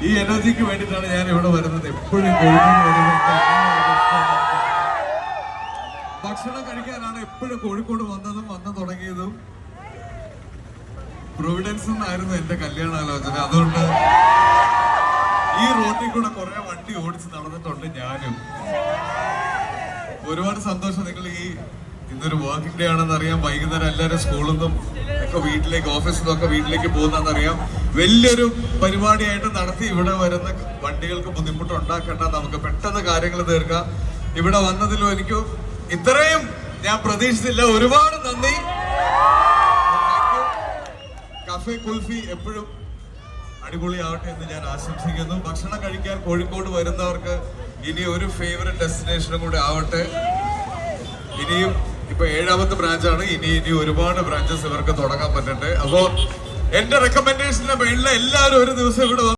ഈ എനർജിക്ക് വേണ്ടിയിട്ടാണ് ഞാൻ ഇവിടെ വരുന്നത്. എപ്പോഴും കോഴിക്കോട് വരുന്നത്. ഭക്ഷണം കഴിക്കാനാണ് എപ്പോഴും കോഴിക്കോട് വന്നു തുടങ്ങിയതും. പ്രൊവിഡൻസ് എന്നായിരുന്നു എന്റെ കല്യാണാലോചന. അതുകൊണ്ട് ഈ റോഡിൽ കൂടെ കുറെ വണ്ടി ഓടിച്ച് നടന്നിട്ടുണ്ട് ഞാനും. ഒരുപാട് സന്തോഷം. നിങ്ങൾ ഇന്നൊരു വർക്കിംഗ് ഡേ ആണെന്ന് അറിയാം. വൈകുന്നേരം എല്ലാവരും സ്കൂളിൽ നിന്നും ഒക്കെ വീട്ടിലേക്ക്, ഓഫീസിൽ നിന്നൊക്കെ വീട്ടിലേക്ക് പോകുന്നതെന്നറിയാം. വലിയൊരു പരിപാടിയായിട്ട് നടത്തി ഇവിടെ വരുന്ന വണ്ടികൾക്ക് ബുദ്ധിമുട്ടുണ്ടാക്കേണ്ട, നമുക്ക് പെട്ടെന്ന് കാര്യങ്ങൾ തീർക്കാം. ഇവിടെ വന്നതിലും എനിക്ക് ഇത്രയും ഞാൻ പ്രതീക്ഷിച്ചില്ല. ഒരുപാട് നന്ദി. കഫേ കുൽഫി എപ്പോഴും അടിപൊളിയാവട്ടെ എന്ന് ഞാൻ ആശംസിക്കുന്നു. ഭക്ഷണം കഴിക്കാൻ കോഴിക്കോട് വരുന്നവർക്ക് ഇനി ഒരു ഫേവറേറ്റ് ഡെസ്റ്റിനേഷനും കൂടെ ആവട്ടെ. ഇനിയും ഇപ്പൊ 7ാമത്തെ ബ്രാഞ്ചാണ്. ഇനി ഒരുപാട് ബ്രാഞ്ചസ് ഇവർക്ക് തുടങ്ങാൻ പറ്റട്ടെ. അപ്പോ എന്റെ റെക്കമെൻഡേഷന്റെ പേരിൽ എല്ലാവരും ഒരു ദിവസം ഇവിടെ